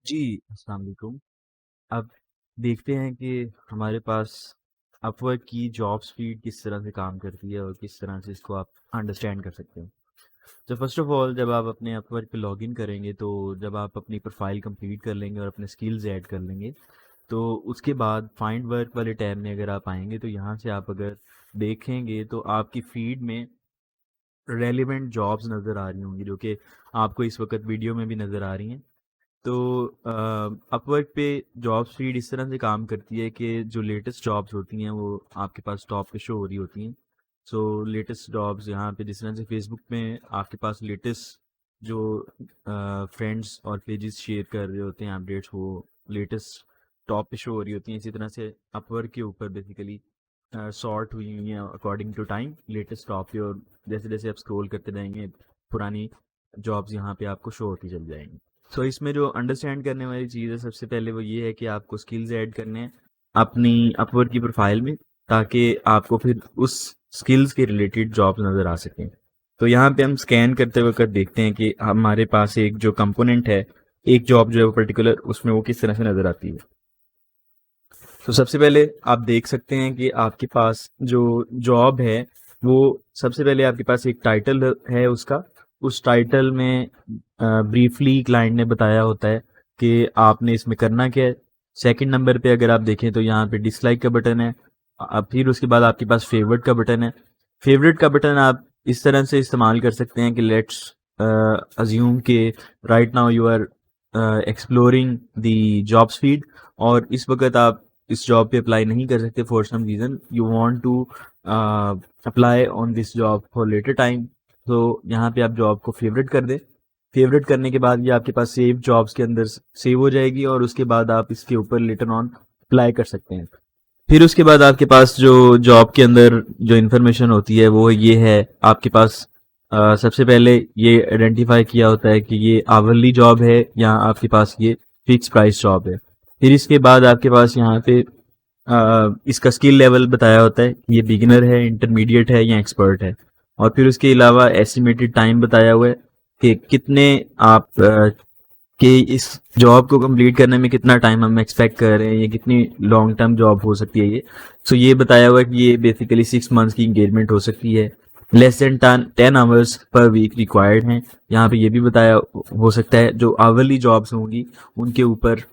जी, अस्सलाम वालेकुम। अब देखते हैं कि हमारे पास अपवर्क की जॉब स्पीड किस तरह से काम करती है और किस तरह से इसको आप अंडरस्टैंड कर सकते हैं। तो फर्स्ट ऑफ ऑल जब आप अपने अपवर्क पे लॉगिन करेंगे तो जब आप अपनी प्रोफाइल कंप्लीट कर लेंगे और अपने स्किल्स ऐड कर लेंगे तो उसके बाद फाइंड वर्क वाले टैब में अगर आप आएँगे तो यहाँ से आप अगर देखेंगे तो आपकी फीड में रेलेवेंट जॉब्स नज़र आ रही होंगी जो कि आपको इस वक़्त वीडियो में भी नज़र आ रही हैं। तो अपवर्क पे जॉब स्पीड इस तरह से काम करती है कि जो लेटेस्ट जॉब्स होती हैं वो आपके पास टॉप पे शो हो रही होती हैं। सो लेटेस्ट जॉब्स यहाँ पे जिस तरह से फेसबुक में आपके पास लेटेस्ट जो फ्रेंड्स और पेजेस शेयर कर रहे होते हैं अपडेट्स वो लेटेस्ट टॉप पे शो हो रही होती हैं। इसी तरह से अपवर्क के ऊपर बेसिकली सॉर्ट हुई हुई हैं according to time latest top पे, और जैसे जैसे आप स्क्रॉल करते रहेंगे पुरानी जॉब्स यहाँ पे आपको शो होती चल जाएंगी। सो इसमें जो अंडरस्टैंड करने वाली चीज़ है सबसे पहले वो ये है कि आपको स्किल्स ऐड करने हैं अपनी अपवर्क की प्रोफाइल में, ताकि आपको फिर उस स्किल्स के रिलेटेड जॉब्स नज़र आ सकें। तो यहाँ पे हम स्कैन करते वक्त देखते हैं कि हमारे पास एक जो कंपोनेंट है, एक जॉब जो है वो पर्टिकुलर उसमें वो किस तरह से नज़र आती है। तो सबसे पहले आप देख सकते हैं कि आपके पास जो जॉब है वो सबसे पहले आपके पास एक टाइटल है उसका। उस टाइटल में ब्रीफली क्लाइंट ने बताया होता है कि आपने इसमें करना क्या है। सेकंड नंबर पे अगर आप देखें तो यहाँ पे डिसलाइक का बटन है। अब फिर उसके बाद आपके पास फेवरेट का बटन है। फेवरेट का बटन आप इस तरह से इस्तेमाल कर सकते हैं कि लेट्स अज्यूम के right now you are exploring the jobs feed, और इस वक्त आप इस जॉब पे अप्लाई नहीं कर सकते for some reason, you want to apply on this job for later time. तो यहाँ पे आप जॉब को फेवरेट कर दें। फेवरेट करने के बाद ये आपके पास सेव जॉब्स के अंदर सेव हो जाएगी और उसके बाद आप इसके ऊपर लेटर ऑन अप्लाई कर सकते हैं। फिर उसके बाद आपके पास जो जॉब के अंदर जो इन्फॉर्मेशन होती है वो ये है आपके पास। सबसे पहले ये आइडेंटिफाई किया होता है कि ये आवरली जॉब है या आपके पास ये फिक्स प्राइस जॉब है। फिर इसके बाद आपके पास यहाँ पे इसका स्किल लेवल बताया होता है कि ये बिगिनर है, इंटरमीडिएट है या एक्सपर्ट है। और फिर उसके अलावा एस्टिमेटेड टाइम बताया हुआ है कि कितने आप कि इस जॉब को कंप्लीट करने में कितना टाइम हम एक्सपेक्ट कर रहे हैं, ये कितनी लॉन्ग टर्म जॉब हो सकती है ये। सो ये बताया हुआ है कि ये बेसिकली 6 मंथ्स की इंगेजमेंट हो सकती है। Less than 10 hours per week required हैं। यहाँ पे ये भी बताया हो सकता है जो आवरली जॉब्स होंगी उनके ऊपर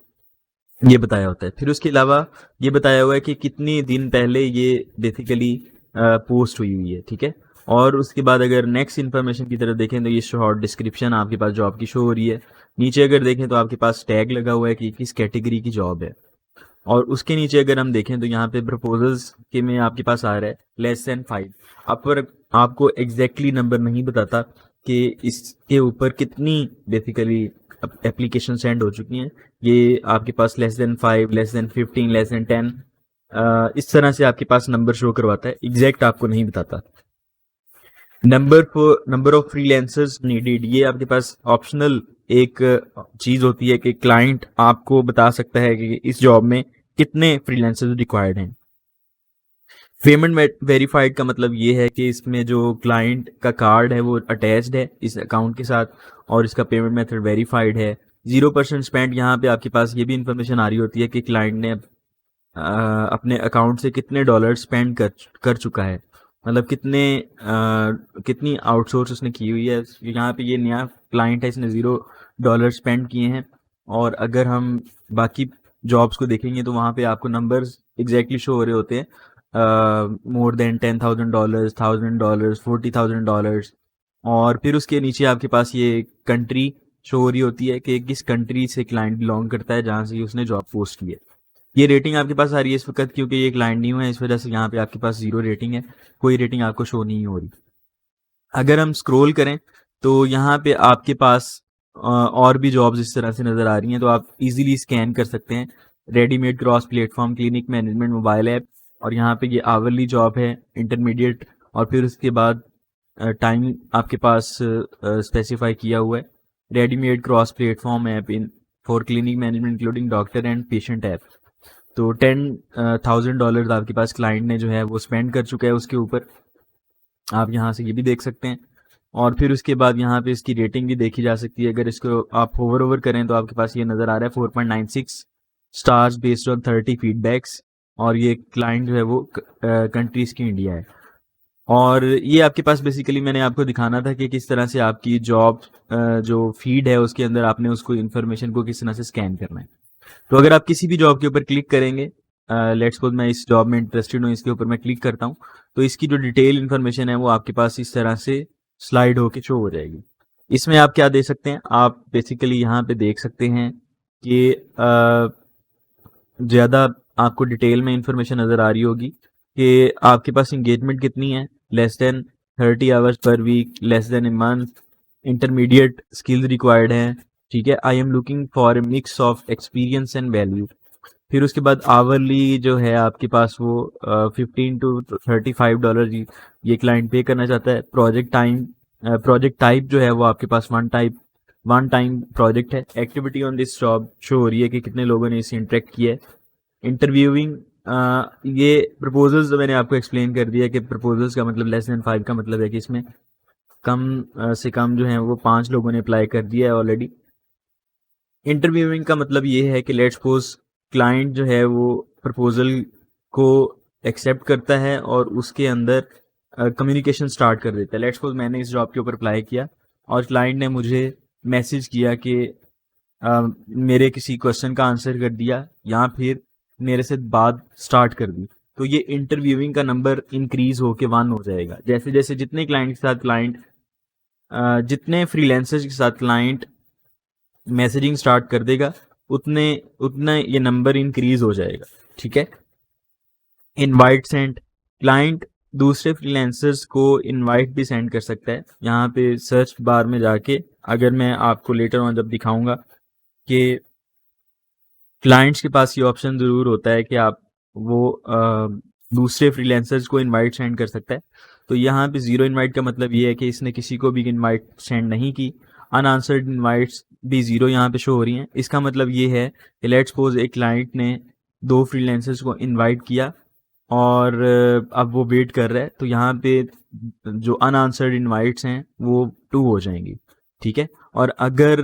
ये बताया होता है। फिर उसके अलावा ये बताया हुआ है कि कितनी दिन पहले ये बेसिकली पोस्ट हुई हुई है, ठीक है। और उसके बाद अगर नेक्स्ट इन्फॉर्मेशन की तरफ देखें तो ये शॉर्ट डिस्क्रिप्शन आपके पास जॉब की शो हो रही है। नीचे अगर देखें तो आपके पास टैग लगा हुआ है कि किस कैटेगरी की जॉब है। और उसके नीचे अगर हम देखें तो यहाँ पे प्रपोजल्स के में आपके पास आ रहा है लेस देन 5। अब पर आपको एग्जैक्टली नंबर नहीं बताता कि इसके ऊपर कितनी बेसिकली एप्लीकेशन सेंड हो चुकी हैं। ये आपके पास less than 5, less than 15, less than 10, इस तरह से आपके पास नंबर शो करवाता है, एग्जैक्ट आपको नहीं बताता। नंबर ऑफ फ्रीलांसर्स नीडेड, ये आपके पास ऑप्शनल एक चीज होती है कि क्लाइंट आपको बता सकता है कि इस जॉब में कितने फ्रीलांसर्स रिक्वायर्ड हैं। पेमेंट वेरीफाइड का मतलब ये है कि इसमें जो क्लाइंट का कार्ड है वो अटैच्ड है इस अकाउंट के साथ और इसका पेमेंट मेथड वेरीफाइड है। 0% स्पेंड, यहाँ पे आपके पास ये भी इंफॉर्मेशन आ रही होती है कि क्लाइंट ने अपने अकाउंट से कितने डॉलर स्पेंड कर चुका है, मतलब कितनी आउटसोर्स उसने की हुई है। यहाँ पे ये नया क्लाइंट है, इसने $0 स्पेंड किए हैं। और अगर हम बाकी जॉब्स को देखेंगे तो वहाँ पे आपको नंबर्स एग्जैक्टली शो हो रहे होते हैं, मोर देन $10,000, $1,000, $40,000। और फिर उसके नीचे आपके पास ये कंट्री शो हो रही होती है कि किस कंट्री से क्लाइंट बिलोंग करता है जहाँ से उसने जॉब पोस्ट की है। ये रेटिंग आपके पास आ रही है इस वक्त क्योंकि ये क्लाइंट न्यू है, इस वजह से यहाँ पे आपके पास 0 रेटिंग है, कोई रेटिंग आपको शो नहीं हो रही। अगर हम स्क्रॉल करें तो यहाँ पे आपके पास और भी जॉब्स इस तरह से नज़र आ रही हैं, तो आप इजीली स्कैन कर सकते हैं। Readymade cross platform clinic management mobile app, और यहाँ पे ये आवरली जॉब है, इंटरमीडिएट, और फिर उसके बाद टाइम आपके पास स्पेसिफाई किया हुआ है। Readymade cross platform app in for clinic management including doctor and patient app. तो $10,000 आपके पास क्लाइंट ने जो है वो स्पेंड कर चुका है उसके ऊपर, आप यहाँ से ये भी देख सकते हैं। और फिर उसके बाद यहाँ पे इसकी रेटिंग भी देखी जा सकती है। अगर इसको आप ओवर करें तो आपके पास ये नज़र आ रहा है 4.96 स्टार्स बेस्ड ऑन 30 फीडबैक्स, और ये क्लाइंट जो है वो कंट्रीज़ की इंडिया है। और ये आपके पास बेसिकली मैंने आपको दिखाना था कि किस तरह से आपकी जॉब जो फीड है उसके अंदर आपने उसको इन्फॉर्मेशन को किस तरह से स्कैन करना है। तो अगर आप किसी भी जॉब के ऊपर क्लिक करेंगे, लेट्स सपोज मैं इस जॉब में इंटरेस्टेड हूँ, इसके ऊपर मैं क्लिक करता हूँ, तो इसकी जो डिटेल इन्फॉर्मेशन है वो आपके पास इस तरह से स्लाइड होके शो हो जाएगी। इसमें आप क्या दे सकते हैं, आप बेसिकली यहाँ पे देख सकते हैं कि ज़्यादा आपको डिटेल में इंफॉर्मेशन नज़र आ रही होगी कि आपके पास इंगेजमेंट कितनी है, less than 30 hours per week, less than a month, intermediate skills required हैं, ठीक है, I am looking for a mix of experience and value. फिर उसके बाद आवरली जो है आपके पास वो 15 to $35 ये क्लाइंट पे करना चाहता है। प्रोजेक्ट टाइप जो है वो आपके पास वन टाइम प्रोजेक्ट है। Activity on this job show हो रही है कि कितने लोगों ने इससे इंटरेक्ट किया है। इंटरव्यूइंग, ये प्रपोजल्स तो मैंने आपको एक्सप्लेन कर दिया कि प्रपोजल्स का मतलब लेस देन 5 का मतलब है कि इसमें कम से कम जो है वो 5 लोगों ने अप्लाई कर दिया है ऑलरेडी। इंटरव्यूइंग का मतलब ये है कि लेट्स सपोज क्लाइंट जो है वो प्रपोजल को एक्सेप्ट करता है और उसके अंदर कम्युनिकेशन स्टार्ट कर देता है। लेट्स सपोज मैंने इस जॉब के ऊपर अप्लाई किया और क्लाइंट ने मुझे मैसेज किया कि मेरे किसी क्वेश्चन का आंसर कर दिया या फिर मेरे से बात स्टार्ट कर दी, तो ये इंटरव्यूइंग का नंबर इंक्रीज होके 1 हो जाएगा। जैसे जैसे जितने फ्रीलांसर्स के साथ क्लाइंट मैसेजिंग स्टार्ट कर देगा उतने उतना ये नंबर इंक्रीज हो जाएगा, ठीक है। इनवाइट सेंड, क्लाइंट दूसरे फ्रीलांसर्स को इनवाइट भी सेंड कर सकता है। यहाँ पे सर्च बार में जाके, अगर मैं आपको लेटर ऑन जब दिखाऊंगा कि क्लाइंट्स के पास ये ऑप्शन ज़रूर होता है कि आप वो दूसरे फ्रीलांसर्स को इनवाइट सेंड कर सकता है। तो यहाँ पे ज़ीरो इनवाइट का मतलब ये है कि इसने किसी को भी इनवाइट सेंड नहीं की। अनआंसर्ड इनवाइट्स भी ज़ीरो यहाँ पे शो हो रही हैं। इसका मतलब ये है कि लेट्स सपोज एक क्लाइंट ने 2 फ्रीलांसर्स को इनवाइट किया और अब वो वेट कर रहा है, तो यहाँ पे जो अनआंसर्ड इनवाइट्स हैं वो 2 हो जाएंगी, ठीक है। और अगर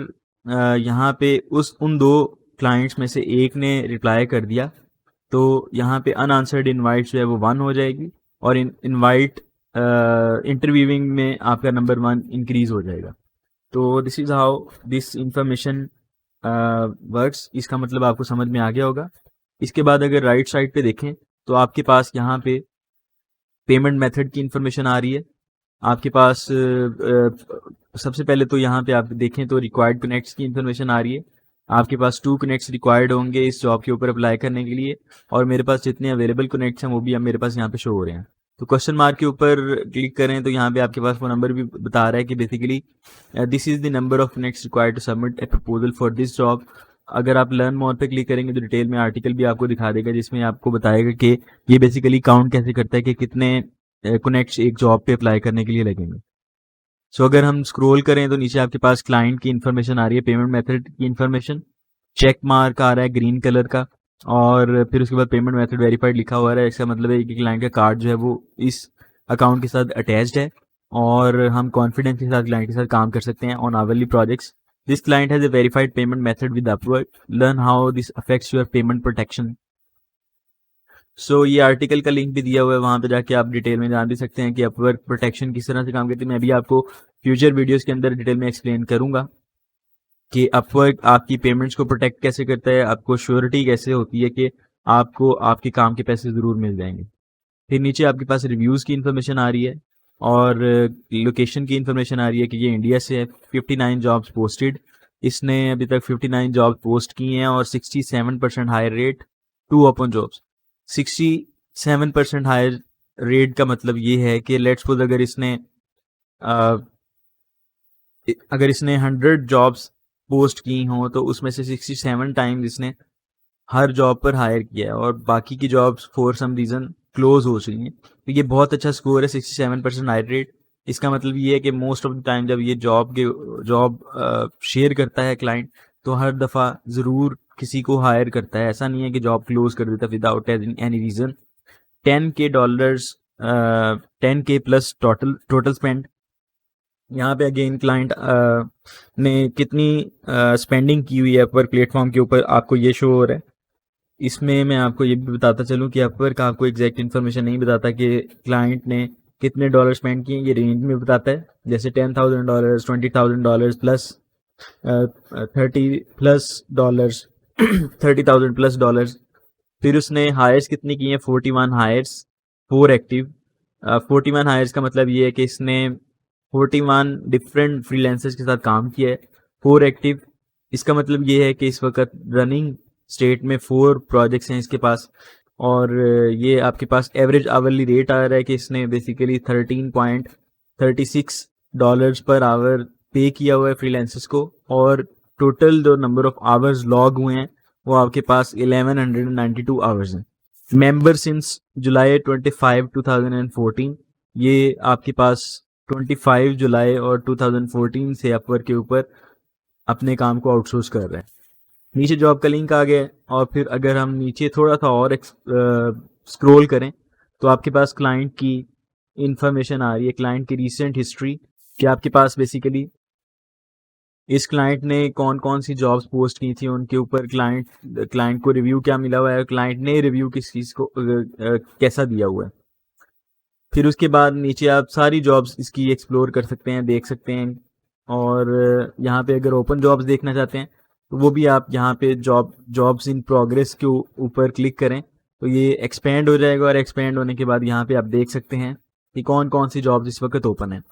यहाँ पे उन 2 क्लाइंट्स में से एक ने रिप्लाई कर दिया तो यहाँ पे अनआंसर्ड इनवाइट जो है वो 1 हो जाएगी और इनवाइट इंटरव्यूइंग में आपका नंबर 1 इंक्रीज हो जाएगा। तो this is how this information works. इसका मतलब आपको समझ में आ गया होगा। इसके बाद अगर राइट साइड पे देखें तो आपके पास यहाँ पे पेमेंट मेथड की इंफॉर्मेशन आ रही है। आपके पास सबसे पहले तो यहाँ पे आप देखें तो रिक्वायर्ड कनेक्ट्स की इंफॉर्मेशन आ रही है। आपके पास 2 कनेक्ट्स रिक्वायर्ड होंगे इस जॉब के ऊपर अप्लाई करने के लिए, और मेरे पास जितने अवेलेबल कनेक्ट्स हैं वो भी अब मेरे पास यहाँ पे शो हो रहे हैं। तो क्वेश्चन मार्क के ऊपर क्लिक करें तो यहाँ पे आपके पास वो नंबर भी बता रहा है कि basically this is the number of connects required to submit a proposal for this job. अगर आप लर्न मोर पे क्लिक करेंगे तो डिटेल में आर्टिकल भी आपको दिखा देगा जिसमें आपको बताएगा कि ये बेसिकली काउंट कैसे करता है कि कितने कनेक्ट्स एक जॉब पे अप्लाई करने के लिए लगेंगे। सो अगर हम स्क्रॉल करें तो नीचे आपके पास क्लाइंट की इंफॉर्मेशन आ रही है, पेमेंट मेथड की इंफॉर्मेशन, चेक मार्क आ रहा है ग्रीन कलर का, और फिर उसके बाद पेमेंट मेथड वेरीफाइड लिखा हुआ है। इसका मतलब है कि क्लाइंट का कार्ड जो है वो इस अकाउंट के साथ अटैच्ड है और हम कॉन्फिडेंस के साथ क्लाइंट के साथ काम कर सकते हैं on hourly projects. This client has a verified payment method with Upwork, learn how this affects your payment protection. So ये आर्टिकल का लिंक भी दिया हुआ है, वहाँ पे जाके आप डिटेल में जान भी सकते हैं कि अपवर्क प्रोटेक्शन किस तरह से काम करती है। मैं भी आपको फ्यूचर वीडियोस के अंदर डिटेल में एक्सप्लेन करूंगा कि अपवर्क आपकी पेमेंट्स को प्रोटेक्ट कैसे करता है, आपको श्योरिटी कैसे होती है कि आपको आपके काम के पैसे ज़रूर मिल जाएंगे। फिर नीचे आपके पास रिव्यूज़ की इन्फॉर्मेशन आ रही है और लोकेशन की इन्फॉर्मेशन आ रही है कि ये इंडिया से है। 59 जॉब्स पोस्टेड, इसने अभी तक 59 जॉब पोस्ट की हैं और 67% hire rate, 2 open jobs. 67% hire rate का मतलब ये है कि लेट्स सपोज अगर इसने 100 जॉब्स पोस्ट की हों तो उसमें से 67 टाइम्स इसने हर जॉब पर हायर किया है और बाकी की jobs for some reason close हो चुकी हैं। तो ये बहुत अच्छा स्कोर है, 67% हायर रेट। इसका मतलब ये है कि मोस्ट ऑफ द टाइम जब ये जॉब शेयर करता है क्लाइंट तो हर दफ़ा ज़रूर किसी को हायर करता है। ऐसा नहीं है कि जॉब क्लोज कर देता without any reason. $10K, 10K plus total spend, यहाँ पे अगेन क्लाइंट ने कितनी स्पेंडिंग की हुई है अपवर्क प्लेटफॉर्म के ऊपर आपको ये शो हो रहा है। इसमें मैं आपको ये भी बताता चलूँ कि अपवर्क आपको एग्जैक्ट इन्फॉर्मेशन नहीं बताता कि क्लाइंट ने कितने डॉलर स्पेंड किए, ये रेंज में बताता है। जैसे $10,000, $20,000 प्लस 30+ डॉलर्स $30,000+। फिर उसने हायर्स कितनी की हैं? 41 हायर्स, 4 एक्टिव। 41 हायर्स का मतलब ये है कि इसने 41 डिफरेंट फ्रीलांसर्स के साथ काम किया है। 4 एक्टिव, इसका मतलब ये है कि इस वक्त रनिंग स्टेट में 4 प्रोजेक्ट्स हैं इसके पास। और ये आपके पास एवरेज आवरली रेट आ रहा है कि इसने बेसिकली $13.36 पर आवर पे किया हुआ है फ्रीलांसर्स को। और टोटल जो नंबर ऑफ आवर्स लॉग हुए हैं वो आपके पास 1192 आवर्स हैं। मेंबर सिंस जुलाई 25 2014, ये आपके पास 25 जुलाई और 2014 से अपवर्क के ऊपर अपने काम को आउटसोर्स कर रहे हैं। नीचे जॉब का लिंक आ गया है। और फिर अगर हम नीचे थोड़ा सा और स्क्रॉल करें तो आपके पास क्लाइंट की इंफॉर्मेशन आ रही है, क्लाइंट की रिसेंट हिस्ट्री, कि आपके पास बेसिकली इस क्लाइंट ने कौन कौन सी जॉब्स पोस्ट की थी, उनके ऊपर क्लाइंट को रिव्यू क्या मिला हुआ है, क्लाइंट ने रिव्यू किस चीज़ को कैसा दिया हुआ है। फिर उसके बाद नीचे आप सारी जॉब्स इसकी एक्सप्लोर कर सकते हैं, देख सकते हैं। और यहाँ पे अगर ओपन जॉब्स देखना चाहते हैं तो वो भी आप यहाँ पे जॉब्स इन प्रोग्रेस के ऊपर क्लिक करें तो ये एक्सपेंड हो जाएगा। और एक्सपेंड होने के बाद यहाँ पे आप देख सकते हैं कि कौन कौन सी जॉब्स इस वक्त ओपन है।